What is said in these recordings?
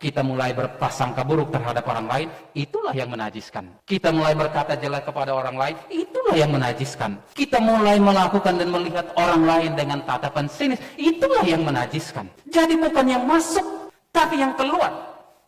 Kita mulai berprasangka buruk terhadap orang lain, itulah yang menajiskan. Kita mulai berkata jelek kepada orang lain, itulah yang menajiskan. Kita mulai melakukan dan melihat orang lain dengan tatapan sinis, itulah yang menajiskan. Jadi bukan yang masuk, tapi yang keluar.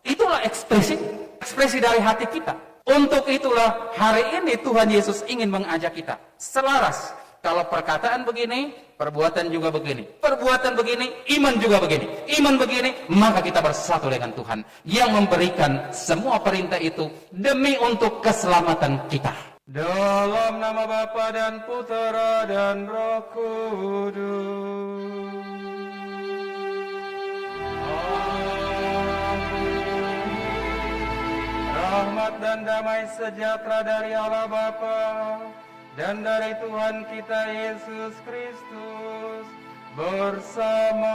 Itulah ekspresi dari hati kita. Untuk itulah hari ini Tuhan Yesus ingin mengajak kita selaras. Kalau perkataan begini, perbuatan juga begini. Perbuatan begini, iman juga begini. Iman begini, maka kita bersatu dengan Tuhan yang memberikan semua perintah itu demi untuk keselamatan kita. Dalam nama Bapa dan Putera dan Roh Kudus. Rahmat dan damai sejahtera dari Allah Bapa dan dari Tuhan kita Yesus Kristus bersamamu.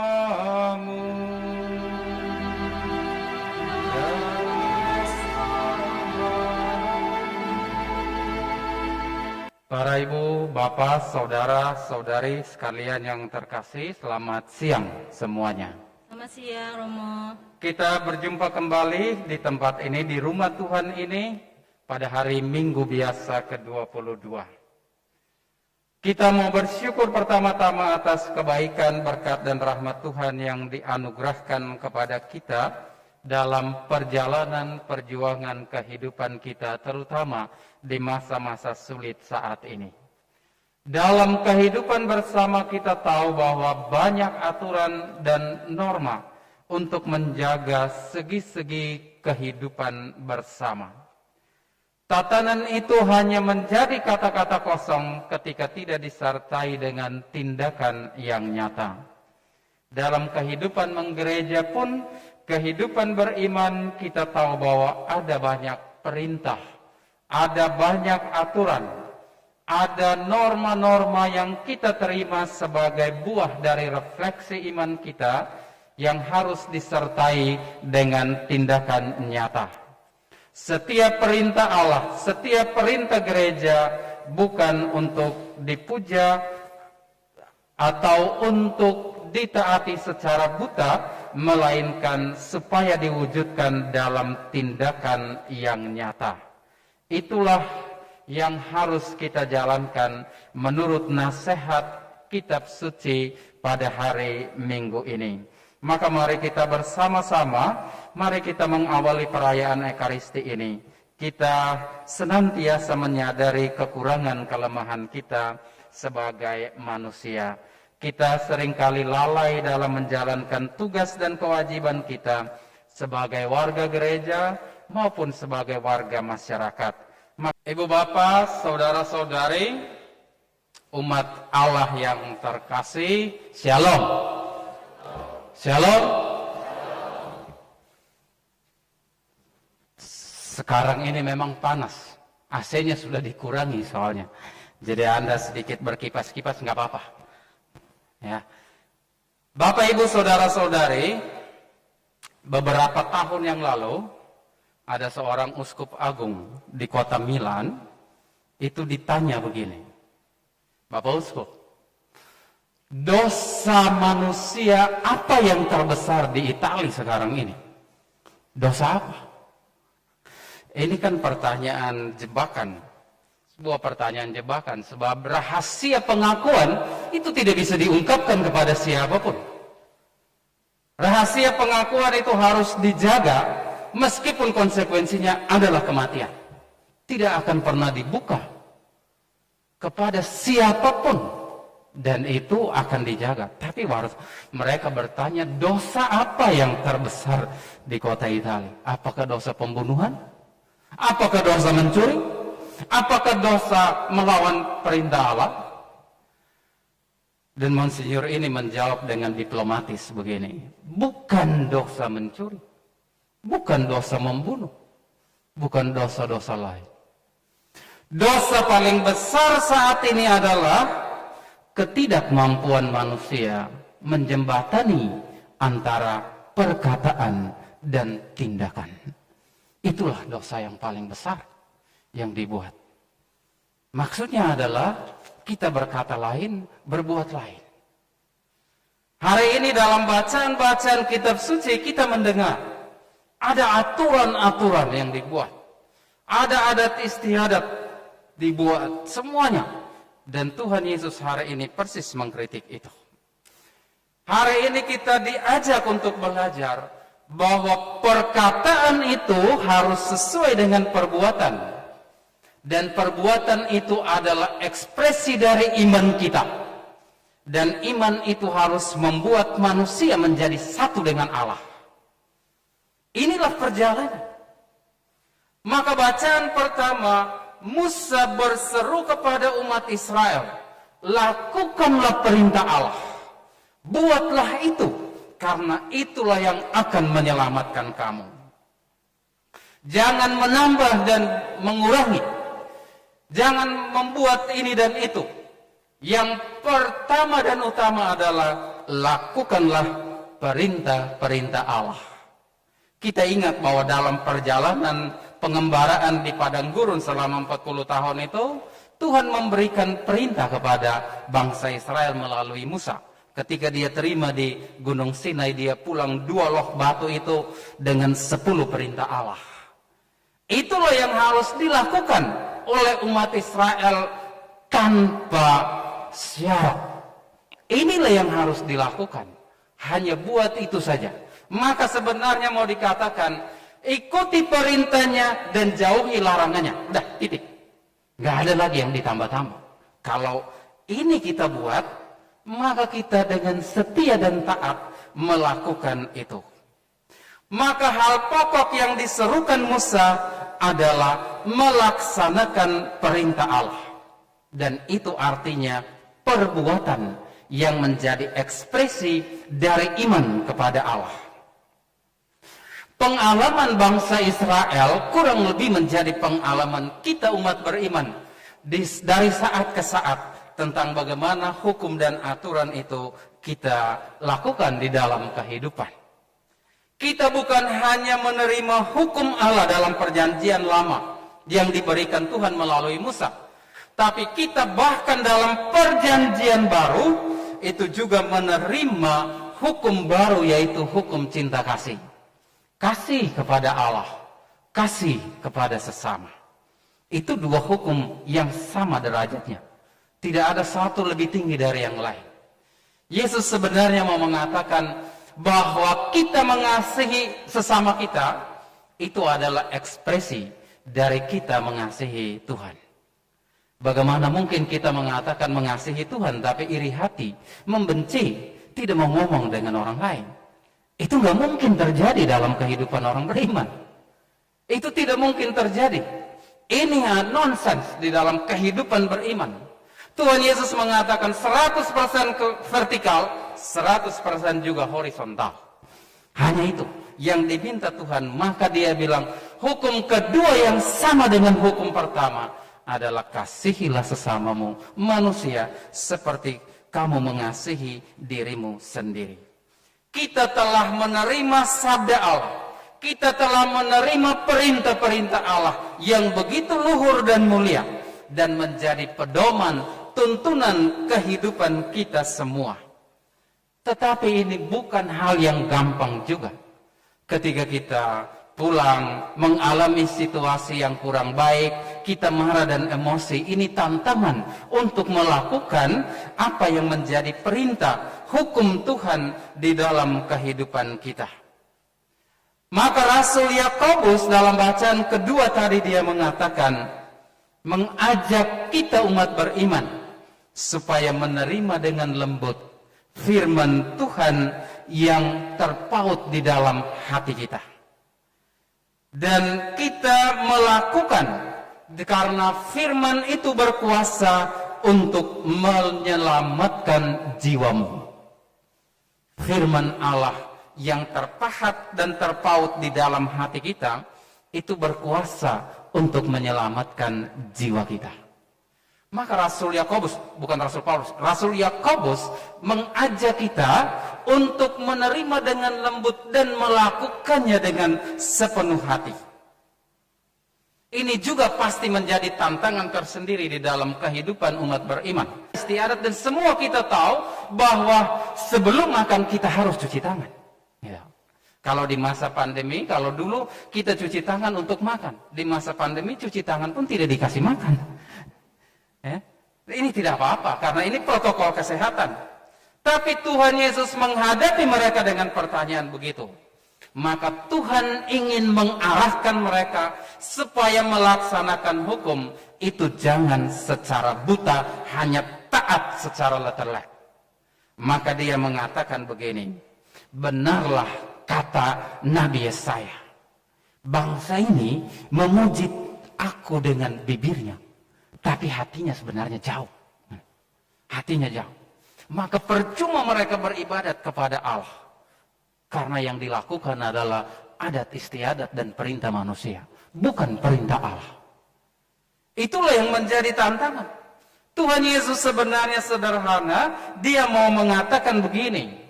Para ibu, bapak, saudara, saudari sekalian yang terkasih, selamat siang semuanya. Selamat siang, Romo. Kita berjumpa kembali di tempat ini, di rumah Tuhan ini, pada hari Minggu biasa ke-22. Kita mau bersyukur pertama-tama atas kebaikan, berkat, dan rahmat Tuhan yang dianugerahkan kepada kita dalam perjalanan perjuangan kehidupan kita, terutama di masa-masa sulit saat ini. Dalam kehidupan bersama kita tahu bahwa banyak aturan dan norma untuk menjaga segi-segi kehidupan bersama. Tatanan itu hanya menjadi kata-kata kosong ketika tidak disertai dengan tindakan yang nyata. Dalam kehidupan menggereja pun, kehidupan beriman kita tahu bahwa ada banyak perintah, ada banyak aturan, ada norma-norma yang kita terima sebagai buah dari refleksi iman kita yang harus disertai dengan tindakan nyata. Setiap perintah Allah, setiap perintah gereja bukan untuk dipuja atau untuk ditaati secara buta, melainkan supaya diwujudkan dalam tindakan yang nyata. Itulah yang harus kita jalankan menurut nasihat kitab suci pada hari Minggu ini. Maka mari kita bersama-sama, mari kita mengawali perayaan Ekaristi ini. Kita senantiasa menyadari kekurangan kelemahan kita sebagai manusia. Kita seringkali lalai dalam menjalankan tugas dan kewajiban kita sebagai warga gereja maupun sebagai warga masyarakat. Ibu bapak, saudara-saudari, umat Allah yang terkasih, Shalom. Shalom. Sekarang ini memang panas. AC-nya sudah dikurangi soalnya. Jadi Anda sedikit berkipas-kipas nggak apa-apa. Ya. Bapak, Ibu, saudara-saudari, beberapa tahun yang lalu ada seorang uskup agung di kota Milan itu ditanya begini. Bapak uskup, dosa manusia apa yang terbesar di Italia sekarang ini? Dosa apa? Ini kan pertanyaan jebakan. Sebuah pertanyaan jebakan. Sebab rahasia pengakuan itu tidak bisa diungkapkan kepada siapapun. Rahasia pengakuan itu harus dijaga meskipun konsekuensinya adalah kematian. Tidak akan pernah dibuka kepada siapapun. Dan itu akan dijaga. Tapi mereka bertanya, dosa apa yang terbesar di kota Italia? Apakah dosa pembunuhan? Apakah dosa mencuri? Apakah dosa melawan perintah Allah? Dan Monsinyur ini menjawab dengan diplomatis begini. Bukan dosa mencuri. Bukan dosa membunuh. Bukan dosa-dosa lain. Dosa paling besar saat ini adalah ketidakmampuan manusia menjembatani antara perkataan dan tindakan. Itulah dosa yang paling besar yang dibuat. Maksudnya adalah kita berkata lain, berbuat lain. Hari ini dalam bacaan-bacaan kitab suci kita mendengar Ada aturan-aturan yang dibuat. Ada adat istiadat dibuat. Semuanya. Dan Tuhan Yesus hari ini persis mengkritik itu. Hari ini kita diajak untuk belajar bahwa perkataan itu harus sesuai dengan perbuatan. Dan perbuatan itu adalah ekspresi dari iman kita. Dan iman itu harus membuat manusia menjadi satu dengan Allah. Inilah perjalanan. Maka bacaan pertama, Musa berseru kepada umat Israel, lakukanlah perintah Allah. Buatlah itu, karena itulah yang akan menyelamatkan kamu. Jangan menambah dan mengurangi. Jangan membuat ini dan itu. Yang pertama dan utama adalah lakukanlah perintah-perintah Allah. Kita ingat bahwa dalam perjalanan pengembaraan di padang gurun selama 40 tahun itu, Tuhan memberikan perintah kepada bangsa Israel melalui Musa. Ketika dia terima di Gunung Sinai, dia pulang 2 loh batu itu dengan 10 perintah Allah. Itulah yang harus dilakukan oleh umat Israel tanpa syarat. Inilah yang harus dilakukan. Hanya buat itu saja. Maka sebenarnya mau dikatakan, ikuti perintahnya dan jauhi larangannya. Udah, titik. Nggak ada lagi yang ditambah-tambah. Kalau ini kita buat, maka kita dengan setia dan taat melakukan itu. Maka hal pokok yang diserukan Musa adalah melaksanakan perintah Allah. Dan itu artinya perbuatan yang menjadi ekspresi dari iman kepada Allah. Pengalaman bangsa Israel kurang lebih menjadi pengalaman kita umat beriman dari saat ke saat tentang bagaimana hukum dan aturan itu kita lakukan di dalam kehidupan. Kita bukan hanya menerima hukum Allah dalam perjanjian lama yang diberikan Tuhan melalui Musa, tapi kita bahkan dalam perjanjian baru itu juga menerima hukum baru, yaitu hukum cinta kasih. Kasih kepada Allah, kasih kepada sesama. Itu 2 hukum yang sama derajatnya. Tidak ada satu lebih tinggi dari yang lain. Yesus sebenarnya mau mengatakan bahwa kita mengasihi sesama kita, itu adalah ekspresi dari kita mengasihi Tuhan. Bagaimana mungkin kita mengatakan mengasihi Tuhan, tapi iri hati, membenci, tidak mau ngomong dengan orang lain? Itu nggak mungkin terjadi dalam kehidupan orang beriman. Itu tidak mungkin terjadi. Ini nonsens di dalam kehidupan beriman. Tuhan Yesus mengatakan 100% vertikal, 100% juga horizontal. Hanya itu yang diminta Tuhan. Maka dia bilang, hukum kedua yang sama dengan hukum pertama adalah kasihilah sesamamu manusia seperti kamu mengasihi dirimu sendiri. Kita telah menerima sabda Allah. Kita telah menerima perintah-perintah Allah yang begitu luhur dan mulia dan menjadi pedoman, tuntunan kehidupan kita semua. Tetapi ini bukan hal yang gampang juga. Ketika kita pulang mengalami situasi yang kurang baik, kita marah dan emosi, ini tantangan untuk melakukan apa yang menjadi perintah hukum Tuhan di dalam kehidupan kita. Maka Rasul Yakobus dalam bacaan kedua tadi dia mengatakan, mengajak kita umat beriman supaya menerima dengan lembut firman Tuhan yang terpaut di dalam hati kita. Dan kita melakukan karena firman itu berkuasa untuk menyelamatkan jiwamu. Firman Allah yang terpahat dan terpaut di dalam hati kita itu berkuasa untuk menyelamatkan jiwa kita. Maka Rasul Yakobus, bukan Rasul Paulus, Rasul Yakobus mengajak kita untuk menerima dengan lembut dan melakukannya dengan sepenuh hati. Ini juga pasti menjadi tantangan tersendiri di dalam kehidupan umat beriman. Istiadat dan semua kita tahu bahwa sebelum makan kita harus cuci tangan. Ya. Kalau di masa pandemi, kalau dulu kita cuci tangan untuk makan, di masa pandemi cuci tangan pun tidak dikasih makan. Ya. Ini tidak apa-apa, karena ini protokol kesehatan. Tapi Tuhan Yesus menghadapi mereka dengan pertanyaan begitu. Maka Tuhan ingin mengarahkan mereka supaya melaksanakan hukum itu jangan secara buta, hanya taat secara letterlek. Maka dia mengatakan begini, benarlah kata Nabi Yesaya, bangsa ini memuji aku dengan bibirnya, tapi hatinya sebenarnya jauh. Hatinya jauh. Maka percuma mereka beribadat kepada Allah, karena yang dilakukan adalah adat istiadat dan perintah manusia, bukan perintah Allah. Itulah yang menjadi tantangan. Tuhan Yesus sebenarnya sederhana, dia mau mengatakan begini,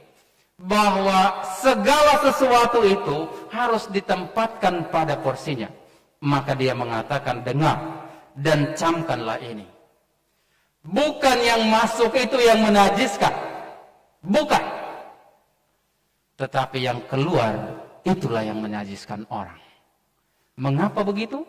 bahwa segala sesuatu itu harus ditempatkan pada porsinya. Maka dia mengatakan, dengar dan camkanlah ini. Bukan yang masuk itu yang menajiskan, bukan. Tetapi yang keluar itulah yang menajiskan orang. Mengapa begitu?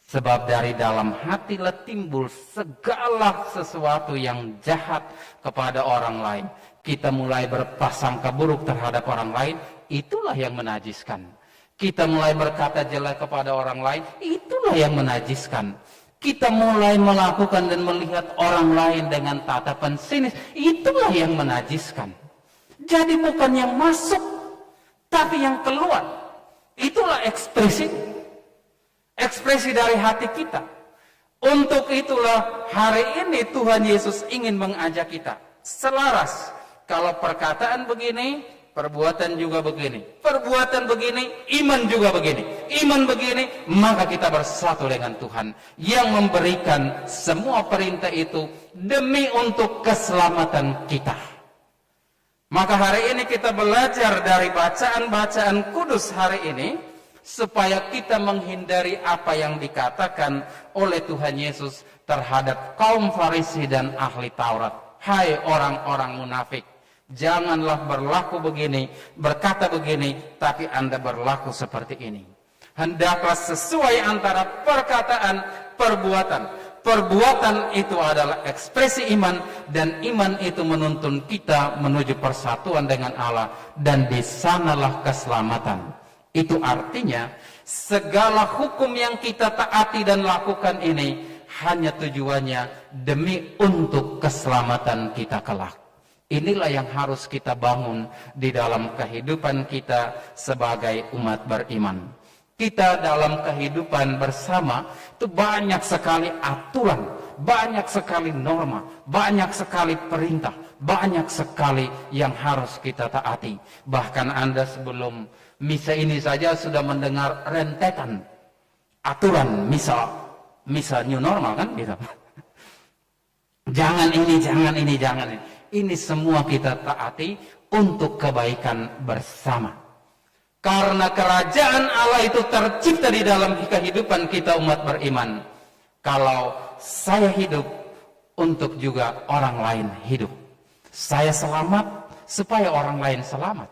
Sebab dari dalam hatilah timbul segala sesuatu yang jahat kepada orang lain. Kita mulai berprasangka buruk terhadap orang lain, itulah yang menajiskan. Kita mulai berkata jelek kepada orang lain, itulah yang menajiskan. Kita mulai melakukan dan melihat orang lain dengan tatapan sinis, itulah yang menajiskan. Jadi bukan yang masuk, tapi yang keluar. Itulah ekspresi dari hati kita. Untuk itulah hari ini Tuhan Yesus ingin mengajak kita selaras. Kalau perkataan begini, perbuatan juga begini. Perbuatan begini, iman juga begini. Iman begini, maka kita bersatu dengan Tuhan yang memberikan semua perintah itu demi untuk keselamatan kita. Maka hari ini kita belajar dari bacaan-bacaan kudus hari ini, supaya kita menghindari apa yang dikatakan oleh Tuhan Yesus terhadap kaum Farisi dan ahli Taurat. Hai orang-orang munafik, janganlah berlaku begini, berkata begini, tapi Anda berlaku seperti ini. Hendaklah sesuai antara perkataan, perbuatan. Perbuatan itu adalah ekspresi iman, dan iman itu menuntun kita menuju persatuan dengan Allah, dan di sanalah keselamatan. Itu artinya segala hukum yang kita taati dan lakukan ini hanya tujuannya demi untuk keselamatan kita kelak. Inilah yang harus kita bangun di dalam kehidupan kita sebagai umat beriman. Kita dalam kehidupan bersama itu banyak sekali aturan, banyak sekali norma, banyak sekali perintah, banyak sekali yang harus kita taati. Bahkan Anda sebelum misa ini saja sudah mendengar rentetan aturan misa new normal kan gitu. Jangan ini, jangan ini, jangan ini. Ini semua kita taati untuk kebaikan bersama. Karena kerajaan Allah itu tercipta di dalam kehidupan kita umat beriman. Kalau saya hidup untuk juga orang lain hidup. Saya selamat supaya orang lain selamat.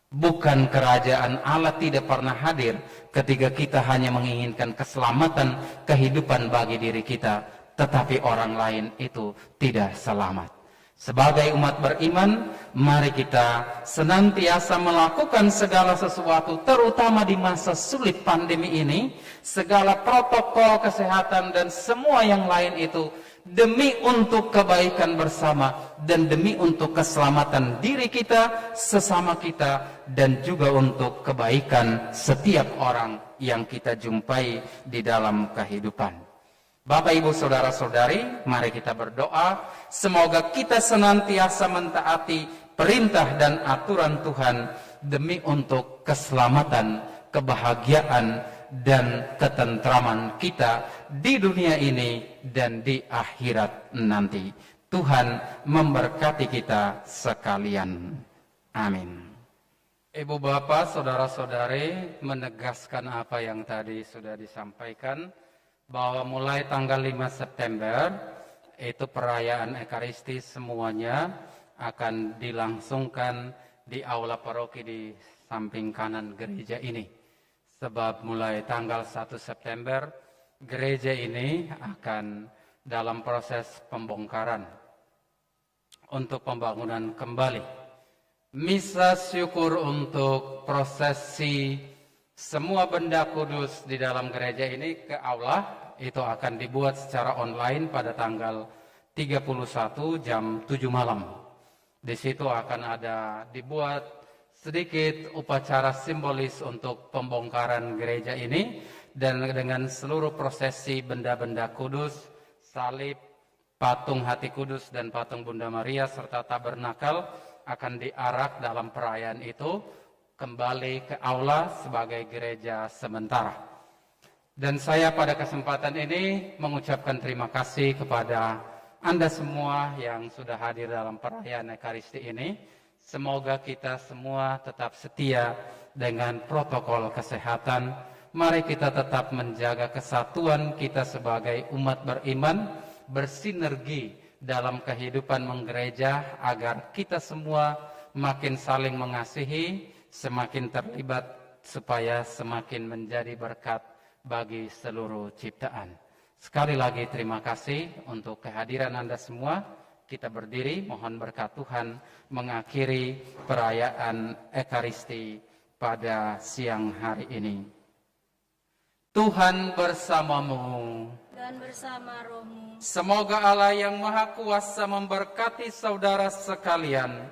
Bukan kerajaan Allah tidak pernah hadir ketika kita hanya menginginkan keselamatan kehidupan bagi diri kita, tetapi orang lain itu tidak selamat. Sebagai umat beriman, mari kita senantiasa melakukan segala sesuatu, terutama di masa sulit pandemi ini, segala protokol kesehatan dan semua yang lain itu demi untuk kebaikan bersama dan demi untuk keselamatan diri kita, sesama kita, dan juga untuk kebaikan setiap orang yang kita jumpai di dalam kehidupan. Bapak, Ibu, Saudara-saudari, mari kita berdoa. Semoga kita senantiasa mentaati perintah dan aturan Tuhan demi untuk keselamatan, kebahagiaan, dan ketentraman kita di dunia ini dan di akhirat nanti. Tuhan memberkati kita sekalian. Amin. Ibu, Bapak, Saudara-saudari, menegaskan apa yang tadi sudah disampaikan, bahwa mulai tanggal 5 September itu perayaan Ekaristi semuanya akan dilangsungkan di aula paroki di samping kanan gereja ini. Sebab mulai tanggal 1 September, gereja ini akan dalam proses pembongkaran untuk pembangunan kembali. Misa syukur untuk prosesi semua benda kudus di dalam gereja ini ke aula itu akan dibuat secara online pada tanggal 31 jam 7 malam. Di situ akan ada dibuat sedikit upacara simbolis untuk pembongkaran gereja ini dan dengan seluruh prosesi benda-benda kudus, salib, patung Hati Kudus dan patung Bunda Maria serta tabernakel akan diarak dalam perayaan itu kembali ke aula sebagai gereja sementara. Dan saya pada kesempatan ini mengucapkan terima kasih kepada Anda semua yang sudah hadir dalam perayaan Ekaristi ini. Semoga kita semua tetap setia dengan protokol kesehatan. Mari kita tetap menjaga kesatuan kita sebagai umat beriman, bersinergi dalam kehidupan menggereja agar kita semua makin saling mengasihi, semakin terlibat supaya semakin menjadi berkat bagi seluruh ciptaan. Sekali lagi terima kasih untuk kehadiran Anda semua. Kita berdiri, mohon berkat Tuhan mengakhiri perayaan Ekaristi pada siang hari ini. Tuhan bersamamu. Dan bersama rohmu. Semoga Allah yang Maha Kuasa memberkati saudara sekalian.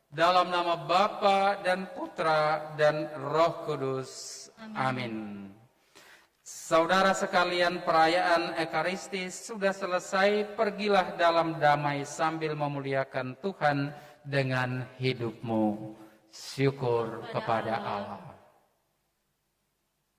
Dalam nama Bapa dan Putra dan Roh Kudus. Amin. Saudara sekalian, perayaan Ekaristi sudah selesai. Pergilah dalam damai sambil memuliakan Tuhan dengan hidupmu. Syukur kepada Allah.